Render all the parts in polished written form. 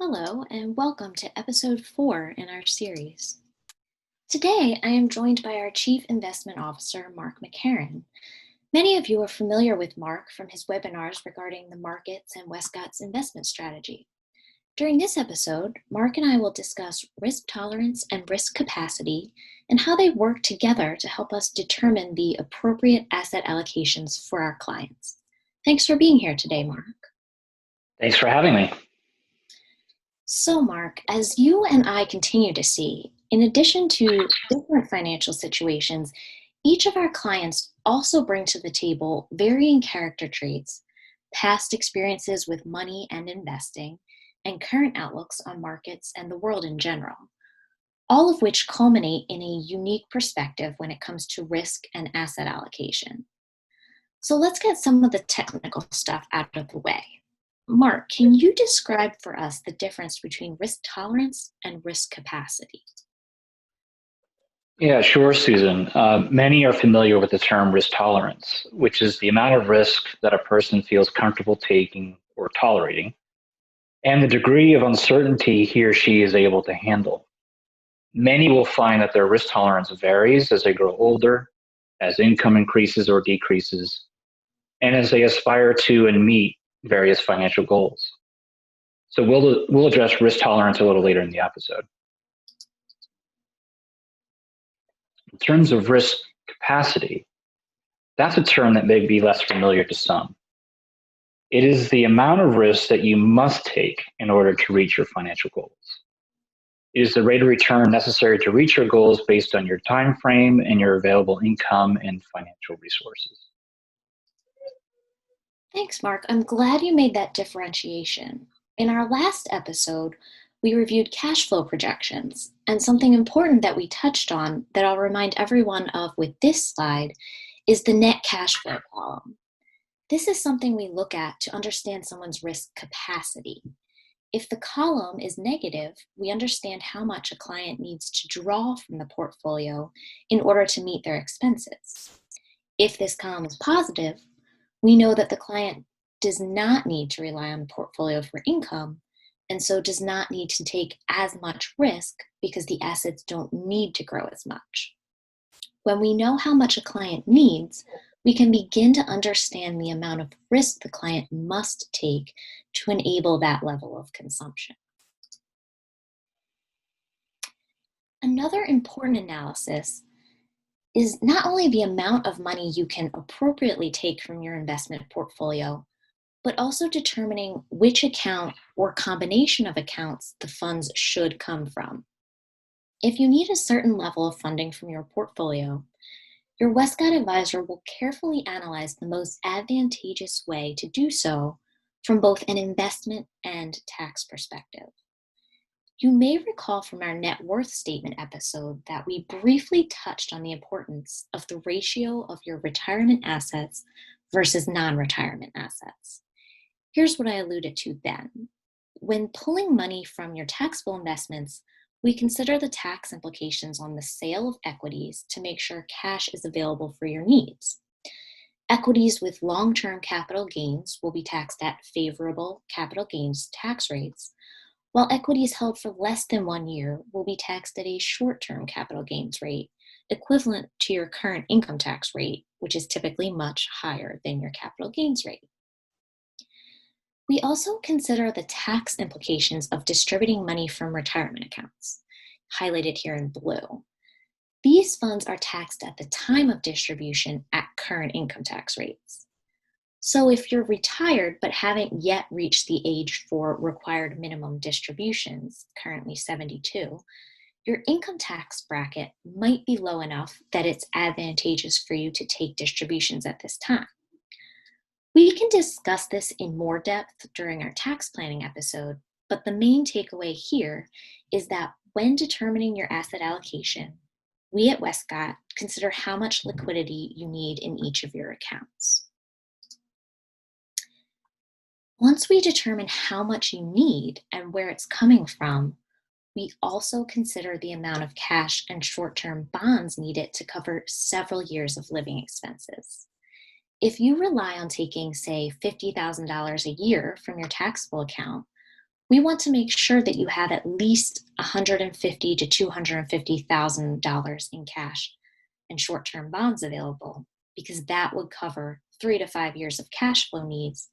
Hello, and welcome to episode 4 in our series. Today, I am joined by our Chief Investment Officer, Mark McCarron. Many of you are familiar with Mark from his webinars regarding the markets and Wescott's investment strategy. During this episode, Mark and I will discuss risk tolerance and risk capacity and how they work together to help us determine the appropriate asset allocations for our clients. Thanks for being here today, Mark. Thanks for having me. So, Mark, as you and I continue to see, in addition to different financial situations, each of our clients also bring to the table varying character traits, past experiences with money and investing, and current outlooks on markets and the world in general, all of which culminate in a unique perspective when it comes to risk and asset allocation. So let's get some of the technical stuff out of the way. Mark, can you describe for us the difference between risk tolerance and risk capacity? Yeah, sure, Susan. Many are familiar with the term risk tolerance, which is the amount of risk that a person feels comfortable taking or tolerating, and the degree of uncertainty he or she is able to handle. Many will find that their risk tolerance varies as they grow older, as income increases or decreases, and as they aspire to and meet various financial goals. So we'll address risk tolerance a little later in the episode. In terms of risk capacity, that's a term that may be less familiar to some. It is the amount of risk that you must take in order to reach your financial goals. It is the rate of return necessary to reach your goals based on your time frame and your available income and financial resources. Thanks, Mark. I'm glad you made that differentiation. In our last episode, we reviewed cash flow projections, and something important that we touched on that I'll remind everyone of with this slide is the net cash flow column. This is something we look at to understand someone's risk capacity. If the column is negative, we understand how much a client needs to draw from the portfolio in order to meet their expenses. If this column is positive, we know that the client does not need to rely on the portfolio for income, and so does not need to take as much risk because the assets don't need to grow as much. When we know how much a client needs, we can begin to understand the amount of risk the client must take to enable that level of consumption. Another important analysis is not only the amount of money you can appropriately take from your investment portfolio, but also determining which account or combination of accounts the funds should come from. If you need a certain level of funding from your portfolio, your Wescott advisor will carefully analyze the most advantageous way to do so from both an investment and tax perspective. You may recall from our net worth statement episode that we briefly touched on the importance of the ratio of your retirement assets versus non-retirement assets. Here's what I alluded to then. When pulling money from your taxable investments, we consider the tax implications on the sale of equities to make sure cash is available for your needs. Equities with long-term capital gains will be taxed at favorable capital gains tax rates, while equities held for less than 1 year will be taxed at a short-term capital gains rate, equivalent to your current income tax rate, which is typically much higher than your capital gains rate. We also consider the tax implications of distributing money from retirement accounts, highlighted here in blue. These funds are taxed at the time of distribution at current income tax rates. So if you're retired but haven't yet reached the age for required minimum distributions, currently 72, your income tax bracket might be low enough that it's advantageous for you to take distributions at this time. We can discuss this in more depth during our tax planning episode, but the main takeaway here is that when determining your asset allocation, we at Wescott consider how much liquidity you need in each of your accounts. Once we determine how much you need and where it's coming from, we also consider the amount of cash and short-term bonds needed to cover several years of living expenses. If you rely on taking, say, $50,000 a year from your taxable account, we want to make sure that you have at least $150,000 to $250,000 in cash and short-term bonds available, because that would cover 3 to 5 years of cash flow needs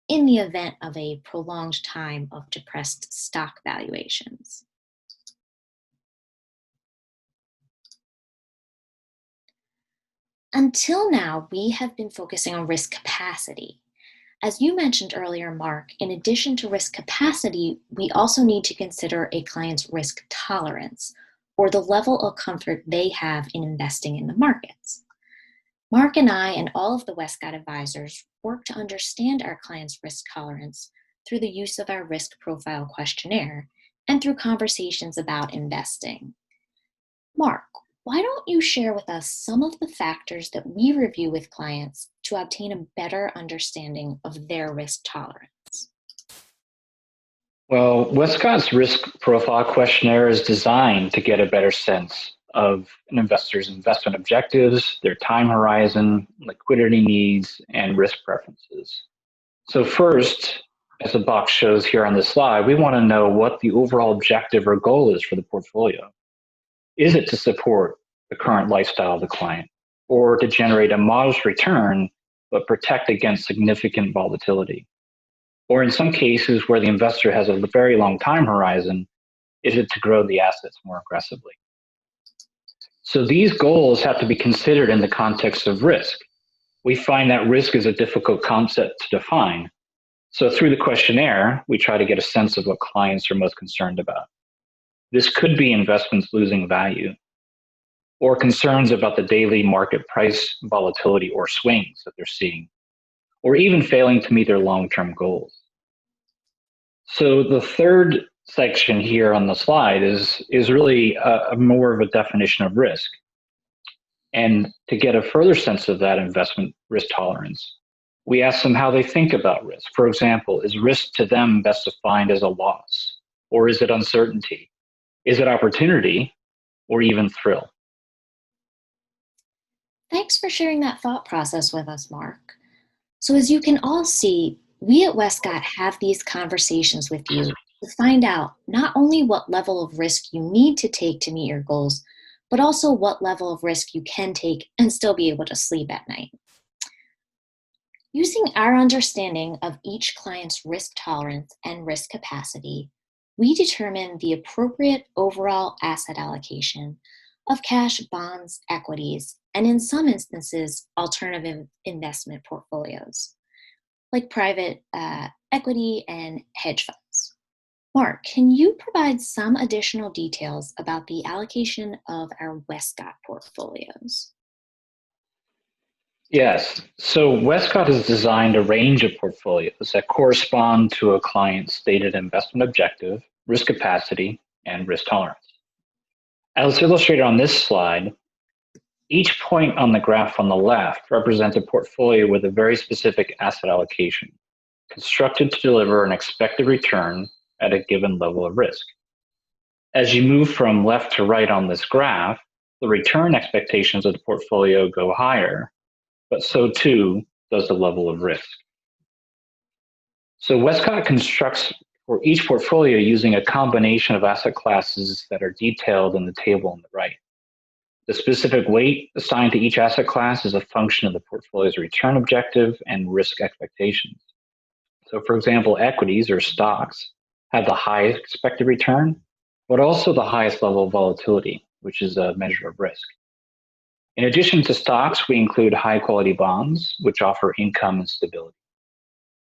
in the event of a prolonged time of depressed stock valuations. Until now, we have been focusing on risk capacity. As you mentioned earlier, Mark, in addition to risk capacity, we also need to consider a client's risk tolerance, or the level of comfort they have in investing in the markets. Mark and I and all of the Wescott advisors work to understand our clients' risk tolerance through the use of our risk profile questionnaire and through conversations about investing. Mark, why don't you share with us some of the factors that we review with clients to obtain a better understanding of their risk tolerance? Well, Wescott's risk profile questionnaire is designed to get a better sense of an investor's investment objectives, their time horizon, liquidity needs, and risk preferences. So first, as the box shows here on this slide, we want to know what the overall objective or goal is for the portfolio. Is it to support the current lifestyle of the client, or to generate a modest return but protect against significant volatility? Or in some cases where the investor has a very long time horizon, is it to grow the assets more aggressively? So these goals have to be considered in the context of risk. We find that risk is a difficult concept to define. So through the questionnaire, we try to get a sense of what clients are most concerned about. This could be investments losing value, or concerns about the daily market price volatility or swings that they're seeing, or even failing to meet their long-term goals. So the third section here on the slide is really more of a definition of risk. And to get a further sense of that investment risk tolerance, we ask them how they think about risk. For example, is risk to them best defined as a loss? Or is it uncertainty? Is it opportunity? Or even thrill? Thanks for sharing that thought process with us, Mark. So, as you can all see, we at Wescott have these conversations with you to find out not only what level of risk you need to take to meet your goals, but also what level of risk you can take and still be able to sleep at night. Using our understanding of each client's risk tolerance and risk capacity, we determine the appropriate overall asset allocation of cash, bonds, equities, and in some instances, alternative investment portfolios, like private equity and hedge funds. Mark, can you provide some additional details about the allocation of our Wescott portfolios? Yes. So Westcott has designed a range of portfolios that correspond to a client's stated investment objective, risk capacity, and risk tolerance. As illustrated on this slide, each point on the graph on the left represents a portfolio with a very specific asset allocation, constructed to deliver an expected return at a given level of risk. As you move from left to right on this graph, the return expectations of the portfolio go higher, but so too does the level of risk. So Westcott constructs for each portfolio using a combination of asset classes that are detailed in the table on the right. The specific weight assigned to each asset class is a function of the portfolio's return objective and risk expectations. So for example, equities or stocks have the highest expected return, but also the highest level of volatility, which is a measure of risk. In addition to stocks, we include high quality bonds, which offer income and stability.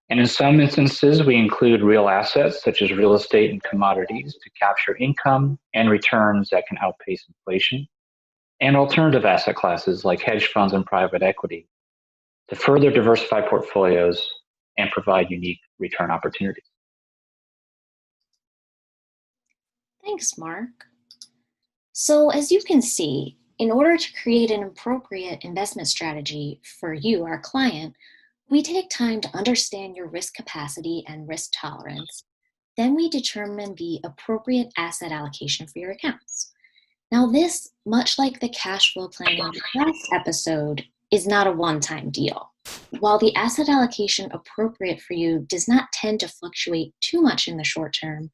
And in some instances, we include real assets such as real estate and commodities to capture income and returns that can outpace inflation, and alternative asset classes like hedge funds and private equity to further diversify portfolios and provide unique return opportunities. Thanks, Mark. So, as you can see, in order to create an appropriate investment strategy for you, our client, we take time to understand your risk capacity and risk tolerance. Then we determine the appropriate asset allocation for your accounts. Now, this, much like the cash flow planning last episode, is not a one-time deal. While the asset allocation appropriate for you does not tend to fluctuate too much in the short term,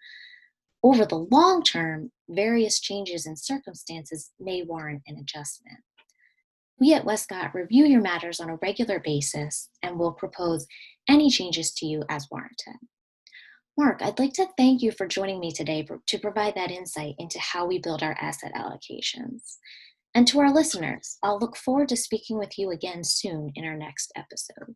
over the long term, various changes in circumstances may warrant an adjustment. We at Wescott review your matters on a regular basis and will propose any changes to you as warranted. Mark, I'd like to thank you for joining me today to provide that insight into how we build our asset allocations. And to our listeners, I'll look forward to speaking with you again soon in our next episode.